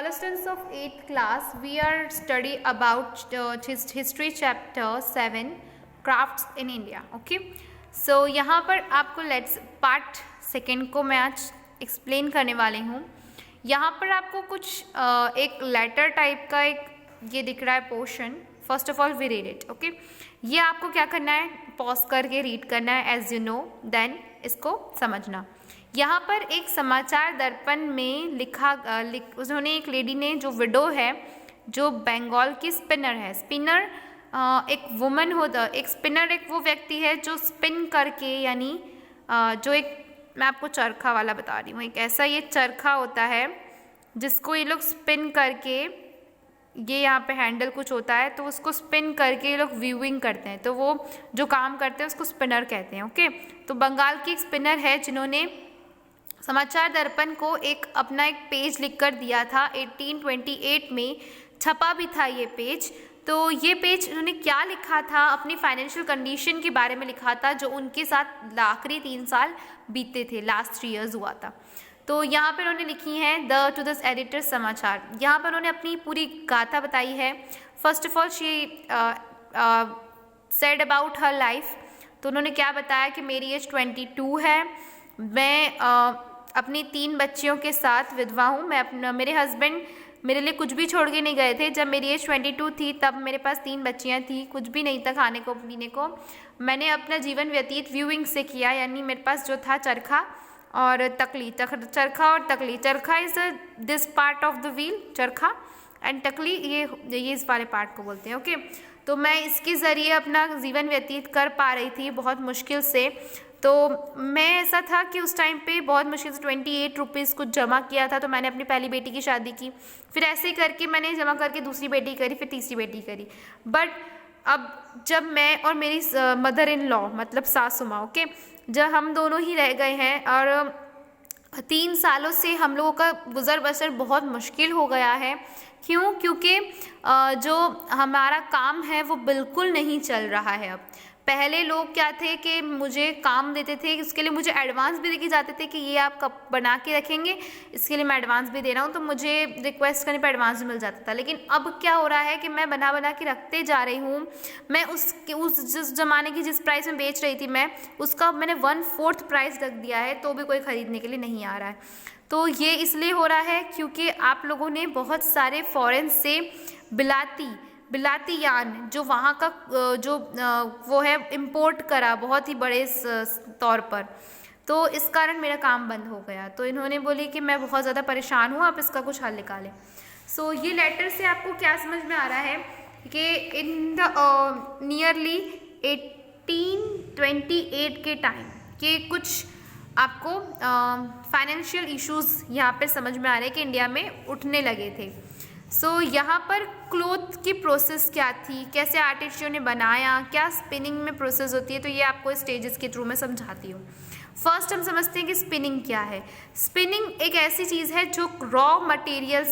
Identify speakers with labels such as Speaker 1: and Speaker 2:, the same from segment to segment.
Speaker 1: Hello students of 8th class, we are study about history chapter 7 crafts in India. Okay, so यहाँ पर आपको let's part second को मैं आज explain करने वाली हूँ। यहाँ पर आपको कुछ एक लेटर टाइप का एक ये दिख रहा है portion. First of all we read it. Okay, ये आपको क्या करना है, पॉज करके रीड करना है एज यू नो, देन इसको समझना। यहाँ पर एक समाचार दर्पण में उन्होंने एक लेडी ने, जो विडो है, जो बंगाल की स्पिनर है। स्पिनर एक वुमन होता, एक स्पिनर एक वो व्यक्ति है जो स्पिन करके, यानी जो एक, मैं आपको चरखा वाला बता रही हूँ, एक ऐसा ये चरखा होता है जिसको ये लोग स्पिन करके, ये यहाँ पे हैंडल कुछ होता है तो उसको स्पिन करके ये लोग व्यूइंग करते हैं, तो वो जो काम करते हैं उसको स्पिनर कहते हैं। ओके, तो बंगाल की एक स्पिनर है जिन्होंने समाचार दर्पण को एक अपना एक पेज लिखकर दिया था। 1828 में छपा भी था ये पेज। तो ये पेज उन्होंने क्या लिखा था, अपनी फाइनेंशियल कंडीशन के बारे में लिखा था, जो उनके साथ आखिरी 3 साल बीते थे, लास्ट 3 years हुआ था। तो यहाँ पर उन्होंने लिखी है द टू द एडिटर समाचार। यहाँ पर उन्होंने अपनी पूरी गाथा बताई है। First of all she said about her life. तो उन्होंने क्या बताया कि मेरी एज 22 है, मैं अपनी 3 बच्चियों के साथ विधवा हूँ। मेरे हस्बैंड मेरे लिए कुछ भी छोड़ के नहीं गए थे। जब मेरी एज 22 थी तब मेरे पास 3 बच्चियाँ थी, कुछ भी नहीं था खाने को पीने को। मैंने अपना जीवन व्यतीत व्यूइंग से किया, यानी मेरे पास जो था चरखा और तकली, चरखा और तकली। चरखा is this part of the wheel, चरखा, एंड तकली ये इस वाले पार्ट को बोलते हैं। ओके, तो मैं इसके ज़रिए अपना जीवन व्यतीत कर पा रही थी बहुत मुश्किल से। तो मैं, ऐसा था कि उस टाइम पे बहुत मुश्किल से 28 रुपीज़ कुछ जमा किया था। तो मैंने अपनी पहली बेटी की शादी की, फिर ऐसे ही करके मैंने जमा करके दूसरी बेटी करी, फिर तीसरी बेटी करी। बट अब जब मैं और मेरी मदर इन लॉ, मतलब सासू माँ, ओके, जब हम दोनों ही रह गए हैं और 3 सालों से हम लोगों का गुजर बसर बहुत मुश्किल हो गया है। क्यों? क्योंकि जो हमारा काम है वो बिल्कुल नहीं चल रहा है। अब पहले लोग क्या थे कि मुझे काम देते थे, उसके लिए मुझे एडवांस भी देके जाते थे कि ये आप कब बना के रखेंगे, इसके लिए मैं एडवांस भी दे रहा हूँ, तो मुझे रिक्वेस्ट करने पर एडवांस भी मिल जाता था। लेकिन अब क्या हो रहा है कि मैं बना के रखते जा रही हूँ। मैं उस जिस ज़माने की जिस प्राइस में बेच रही थी मैं, उसका मैंने 1/4 प्राइस रख दिया है, तो भी कोई ख़रीदने के लिए नहीं आ रहा है। तो ये इसलिए हो रहा है क्योंकि आप लोगों ने बहुत सारे फॉरेन से बिलाती यान, जो वहाँ का जो वो है, इंपोर्ट करा बहुत ही बड़े तौर पर। तो इस कारण मेरा काम बंद हो गया। तो इन्होंने बोली कि मैं बहुत ज़्यादा परेशान हूँ, आप इसका कुछ हल निकालें। सो ये लेटर से आपको क्या समझ में आ रहा है कि इन द नियरली 1828 के टाइम के कुछ आपको फाइनेंशियल इश्यूज़ यहाँ पे समझ में आ रहे हैं कि इंडिया में उठने लगे थे। सो यहाँ पर क्लोथ की प्रोसेस क्या थी, कैसे आर्टिस्टों ने बनाया, क्या स्पिनिंग में प्रोसेस होती है, तो ये आपको स्टेजेस के थ्रू मैं समझाती हूँ। फर्स्ट हम समझते हैं कि स्पिनिंग क्या है। स्पिनिंग एक ऐसी चीज़ है जो रॉ मटेरियल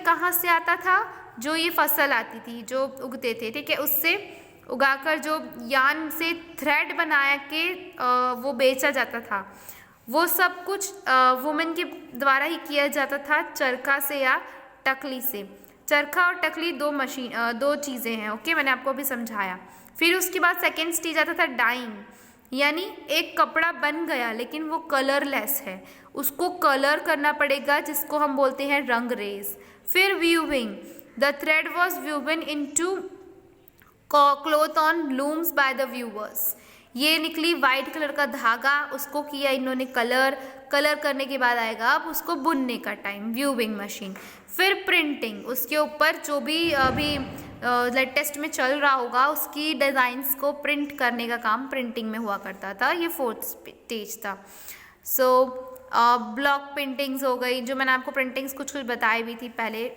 Speaker 1: कहाँ से आता था, जो ये फसल आती थी, जो उगते थे, ठीक है, उससे उगाकर जो यान से थ्रेड बनाया के वो बेचा जाता था, वो सब कुछ वुमेन के द्वारा ही किया जाता था, चरखा से या टकली से। चरखा और टकली दो चीज़ें हैं। ओके, मैंने आपको अभी समझाया। फिर उसके बाद सेकेंड स्टेज आता था डाइंग, यानी एक कपड़ा बन गया लेकिन वो कलरलेस है, उसको कलर करना पड़ेगा, जिसको हम बोलते हैं रंग रेज। फिर weaving, the thread was woven into cloth on looms by the weavers. ये निकली वाइट कलर का धागा, उसको किया इन्होंने कलर करने के बाद आएगा अब उसको बुनने का टाइम, व्यूइंग मशीन। फिर प्रिंटिंग, उसके ऊपर जो भी अभी लेटेस्ट में चल रहा होगा उसकी डिज़ाइंस को प्रिंट करने का काम प्रिंटिंग में हुआ करता था। ये 4th स्टेज था। सो ब्लॉक प्रिंटिंग्स हो गई, जो मैंने आपको प्रिंटिंग्स कुछ बताई भी थी पहले,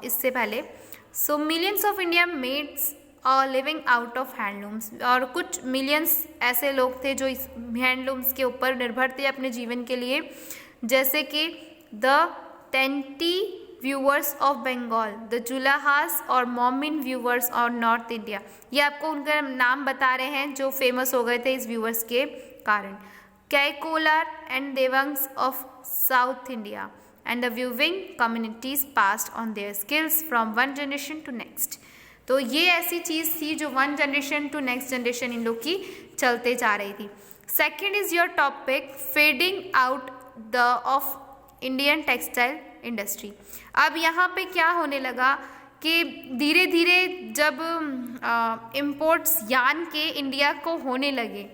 Speaker 1: इससे पहले। सो मिलियंस ऑफ इंडिया मेड्स और लिविंग आउट ऑफ हैंडलूम्स, और कुछ मिलियंस ऐसे लोग थे जो इस हैंडलूम्स के ऊपर निर्भर थे अपने जीवन के लिए, जैसे कि the Tanti weavers of Bengal, the Julahas और मोमिन व्यूअर्स और नॉर्थ इंडिया। ये आपको उनका नाम बता रहे हैं जो फेमस हो गए थे इस व्यूअर्स के कारण। Kaikolar and Devangs of South India, and the viewing communities passed on their skills from one generation to next. तो ये ऐसी चीज़ थी जो one generation to next generation इन लोग की चलते जा रही थी. Second is your topic fading out the of Indian textile industry. अब यहाँ पे क्या होने लगा कि धीरे धीरे जब इम्पोर्ट्स यान के इंडिया को होने लगे,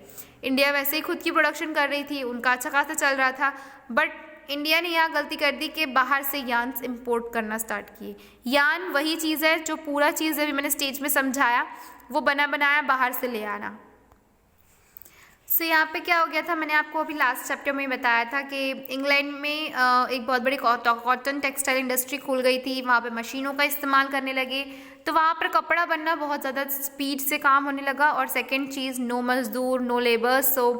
Speaker 1: इंडिया वैसे ही खुद की प्रोडक्शन कर रही थी, उनका अच्छा खासा चल रहा था, बट इंडिया ने यहाँ गलती कर दी कि बाहर से यान इंपोर्ट करना स्टार्ट किए. यान वही चीज़ है जो पूरा चीज़ अभी मैंने स्टेज में समझाया, वो बना बनाया बाहर से ले आना. सो यहाँ पे क्या हो गया था, मैंने आपको अभी लास्ट चैप्टर में बताया था कि इंग्लैंड में एक बहुत बड़ी कॉटन टेक्सटाइल इंडस्ट्री खुल गई थी. वहाँ पे मशीनों का इस्तेमाल करने लगे, तो वहाँ पर कपड़ा बनना बहुत ज़्यादा स्पीड से काम होने लगा. और सेकेंड चीज़, नो मजदूर, नो लेबर, सो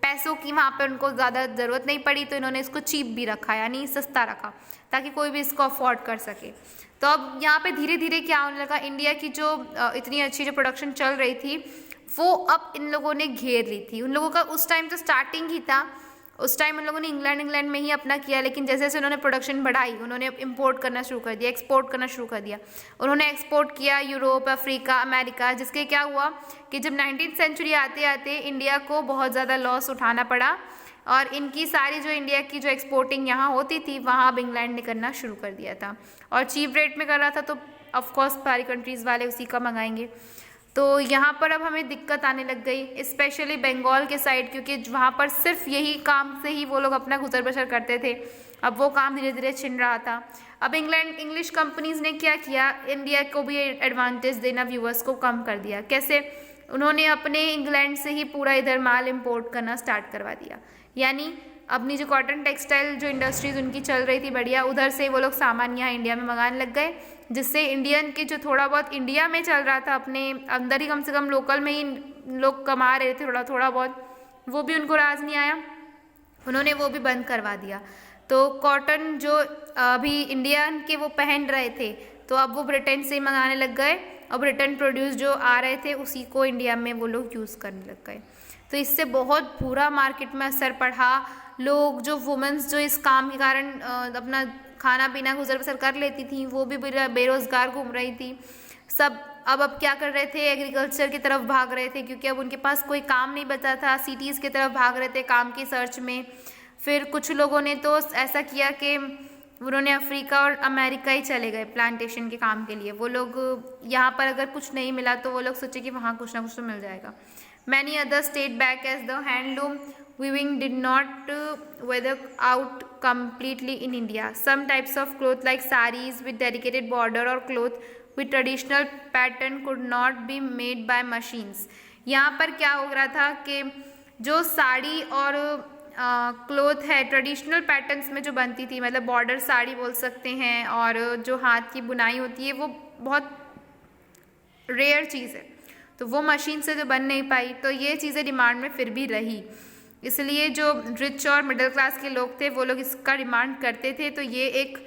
Speaker 1: पैसों की वहाँ पर उनको ज़्यादा ज़रूरत नहीं पड़ी, तो इन्होंने इसको चीप भी रखा, यानी सस्ता रखा, ताकि कोई भी इसको अफोर्ड कर सके. तो अब यहाँ पे धीरे धीरे क्या होने लगा, इंडिया की जो इतनी अच्छी जो प्रोडक्शन चल रही थी वो अब इन लोगों ने घेर ली थी. उन लोगों का उस टाइम तो स्टार्टिंग ही था, उस टाइम उन लोगों ने इंग्लैंड में ही अपना किया, लेकिन जैसे जैसे उन्होंने प्रोडक्शन बढ़ाई, उन्होंने इंपोर्ट करना शुरू कर दिया, एक्सपोर्ट करना शुरू कर दिया. उन्होंने एक्सपोर्ट किया यूरोप, अफ्रीका, अमेरिका, जिसके क्या हुआ कि जब 19th सेंचुरी आते आते इंडिया को बहुत ज़्यादा लॉस उठाना पड़ा, और इनकी सारी जो इंडिया की जो एक्सपोर्टिंग यहाँ होती थी वहाँ अब इंग्लैंड ने करना शुरू कर दिया था, और चीप रेट में कर रहा था, तो ऑफकोर्स सारी कंट्रीज़ वाले उसी का मंगाएंगे. तो यहाँ पर अब हमें दिक्कत आने लग गई, स्पेशली बंगाल के साइड, क्योंकि वहाँ पर सिर्फ यही काम से ही वो लोग अपना गुजर बसर करते थे. अब वो काम धीरे धीरे छिन रहा था. अब इंग्लिश कंपनीज़ ने क्या किया, इंडिया को भी एडवांटेज देना व्यूअर्स को कम कर दिया. कैसे? उन्होंने अपने इंग्लैंड से ही पूरा इधर माल इम्पोर्ट करना स्टार्ट करवा दिया. यानी अपनी जो कॉटन टेक्सटाइल जो इंडस्ट्रीज उनकी चल रही थी बढ़िया, उधर से वो लोग सामान यहाँ इंडिया में मंगाने लग गए, जिससे इंडियन के जो थोड़ा बहुत इंडिया में चल रहा था अपने अंदर ही, कम से कम लोकल में ही लोग कमा रहे थे थोड़ा बहुत, वो भी उनको राज नहीं आया, उन्होंने वो भी बंद करवा दिया. तो कॉटन जो अभी इंडियन के वो पहन रहे थे, तो अब वो ब्रिटेन से ही मंगाने लग गए, और ब्रिटेन प्रोड्यूस जो आ रहे थे उसी को इंडिया में वो लोग यूज़ करने लग गए. तो इससे बहुत बुरा मार्केट में असर पड़ा. लोग जो वुमेंस जो इस काम के कारण अपना खाना पीना गुजर बसर कर लेती थी, वो भी बेरोज़गार घूम रही थी. सब अब क्या कर रहे थे, एग्रीकल्चर की तरफ भाग रहे थे, क्योंकि अब उनके पास कोई काम नहीं बचा था. सिटीज़ की तरफ भाग रहे थे काम की सर्च में. फिर कुछ लोगों ने तो ऐसा किया कि उन्होंने अफ्रीका और अमेरिका ही चले गए प्लांटेशन के काम के लिए. वो लोग यहाँ पर अगर कुछ नहीं मिला तो वो लोग सोचे कि वहाँ कुछ ना कुछ तो मिल जाएगा. Many others stayed back as the handloom weaving did not weather out completely in India. Some types of cloth like saris with dedicated border or cloth with traditional pattern could not be made by machines. यहाँ पर क्या हो रहा था कि जो साड़ी और cloth है ट्रेडिशनल पैटर्न्स में जो बनती थी, मतलब बॉर्डर साड़ी बोल सकते हैं, और जो हाथ की बुनाई होती है वो बहुत रेयर चीज़ है, तो वो मशीन से तो बन नहीं पाई. तो ये चीज़ें डिमांड में फिर भी रही, इसलिए जो रिच और मिडिल क्लास के लोग थे वो लोग इसका डिमांड करते थे. तो ये एक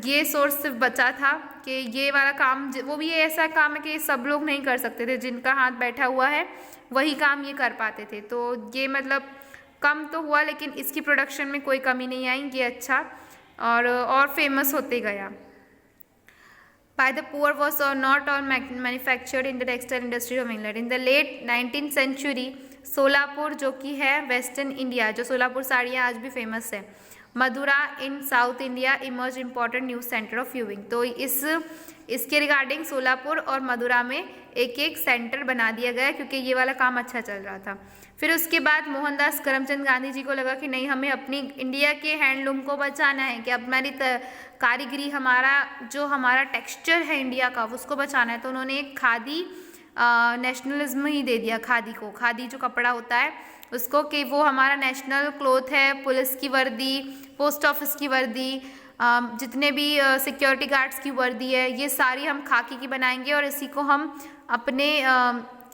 Speaker 1: ये सोर्स सिर्फ बचा था कि ये वाला काम, वो भी ये ऐसा काम है कि सब लोग नहीं कर सकते थे, जिनका हाथ बैठा हुआ है वही काम ये कर पाते थे. तो ये मतलब कम तो हुआ, लेकिन इसकी प्रोडक्शन में कोई कमी नहीं आई. ये अच्छा और फेमस होते गया. By the poor was not all manufactured in the textile industry of England. In the late 19th century, Solapur जो कि है वेस्टर्न इंडिया, जो सोलापुर साड़ियाँ आज भी फेमस है, Madura in South India emerge important news centre of weaving. तो इसके रिगार्डिंग सोलापुर और मदुरा में एक एक सेंटर बना दिया गया, क्योंकि ये वाला काम अच्छा चल रहा था. फिर उसके बाद मोहनदास करमचंद गांधी जी को लगा कि नहीं, हमें अपनी इंडिया के हैंडलूम को बचाना है, कि हमारी कारीगरी, हमारा टेक्सचर है इंडिया का, उसको बचाना है. तो उन्होंने एक खादी नेशनलिज्म ही दे दिया खादी को, खादी जो कपड़ा होता है उसको, कि वो हमारा नेशनल क्लोथ है. पुलिस की वर्दी, पोस्ट ऑफिस की वर्दी, जितने भी सिक्योरिटी गार्ड्स की वर्दी है, ये सारी हम खाकी की बनाएंगे, और इसी को हम अपने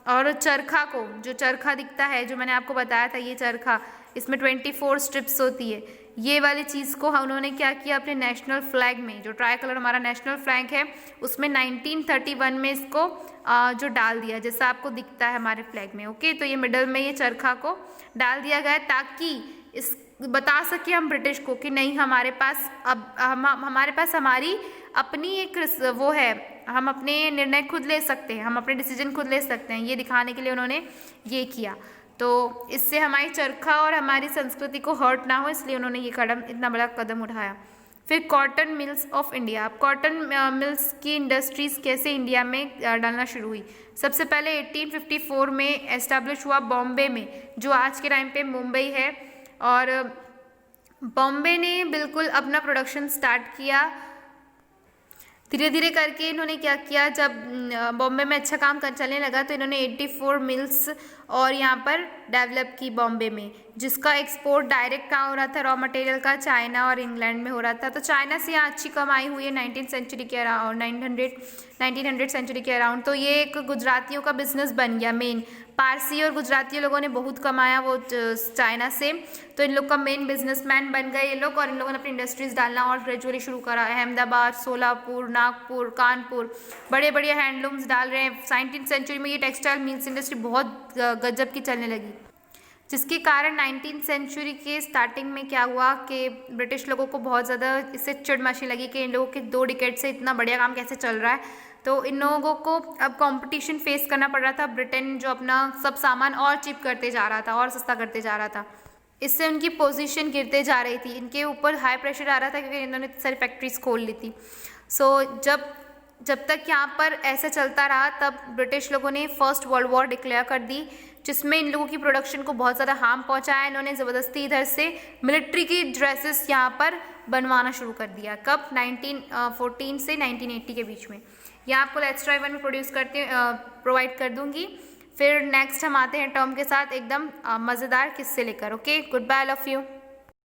Speaker 1: और चरखा को, जो चरखा दिखता है, जो मैंने आपको बताया था, ये चरखा, इसमें 24 स्ट्रिप्स होती है, ये वाली चीज़ को उन्होंने क्या किया, अपने नेशनल फ्लैग में, जो ट्राई कलर हमारा नेशनल फ्लैग है, उसमें 1931 में इसको जो डाल दिया, जैसा आपको दिखता है हमारे फ्लैग में. ओके, तो ये मिडल में ये चरखा को डाल दिया गया, ताकि इस बता सके हम ब्रिटिश को कि नहीं, हमारे पास अब हमारे पास हमारी अपनी एक वो है, हम अपने निर्णय खुद ले सकते हैं, हम अपने डिसीजन खुद ले सकते हैं, ये दिखाने के लिए उन्होंने ये किया। तो इससे हमारी चरखा और हमारी संस्कृति को हर्ट ना हो, इसलिए उन्होंने ये कदम, इतना बड़ा कदम उठाया। फिर कॉटन मिल्स ऑफ इंडिया। अब कॉटन मिल्स की इंडस्ट्रीज़ कैसे इंडिया में डालना शुरू हुई। सबसे पहले 1854 में एस्टैब्लिश हुआ बॉम्बे में, जो आज के टाइम पे मुंबई है, और बॉम्बे ने बिल्कुल अपना प्रोडक्शन स्टार्ट किया। धीरे धीरे करके इन्होंने क्या किया, जब बॉम्बे में अच्छा काम चलने लगा तो इन्होंने 84 मिल्स और यहाँ पर डेवलप की बॉम्बे में, जिसका एक्सपोर्ट डायरेक्ट कहाँ हो रहा था, रॉ मटेरियल का, चाइना और इंग्लैंड में हो रहा था। तो चाइना से यहाँ अच्छी कमाई हुई है 19th सेंचुरी के अराउंड, 1900 सेंचुरी के अराउंड। तो ये एक गुजरातियों का बिजनेस बन गया मेन। पारसी और गुजराती लोगों ने बहुत कमाया वो चाइना से, तो इन लोग का मेन बिजनेसमैन बन गए ये लोग, और इन लोगों ने अपनी इंडस्ट्रीज डालना और ग्रेजुअली शुरू करा। अहमदाबाद, सोलापुर, नागपुर, कानपुर, बड़े बड़े हैंडलूम्स डाल रहे हैं। 19th सेंचुरी में ये टेक्सटाइल मिल्स इंडस्ट्री बहुत गजब की चलने लगी, जिसके कारण 19th सेंचुरी के स्टार्टिंग में क्या हुआ कि ब्रिटिश लोगों को बहुत ज़्यादा इससे चिढ़ मची लगी कि इन लोगों के 2 डिकेड से इतना बढ़िया काम कैसे चल रहा है। तो इन लोगों को अब कंपटीशन फेस करना पड़ रहा था। ब्रिटेन जो अपना सब सामान और चिप करते जा रहा था और सस्ता करते जा रहा था, इससे उनकी पोजीशन गिरते जा रही थी। इनके ऊपर हाई प्रेशर आ रहा था क्योंकि इन्होंने सारी फैक्ट्रीज खोल ली थी। सो जब तक यहाँ पर ऐसे चलता रहा, तब ब्रिटिश लोगों ने फर्स्ट वर्ल्ड वॉर डिक्लेयर कर दी, जिसमें इन लोगों की प्रोडक्शन को बहुत ज़्यादा हार्म पहुँचाया। इन्होंने ज़बरदस्ती इधर से मिलिट्री की ड्रेसेस यहाँ पर बनवाना शुरू कर दिया। कब? 1914 से 1980 के बीच में। यह आपको लेट्स ट्राई वन में प्रोवाइड कर दूंगी। फिर नेक्स्ट हम आते हैं टर्म के साथ एकदम मज़ेदार किस्से लेकर। Okay, good bye, love you.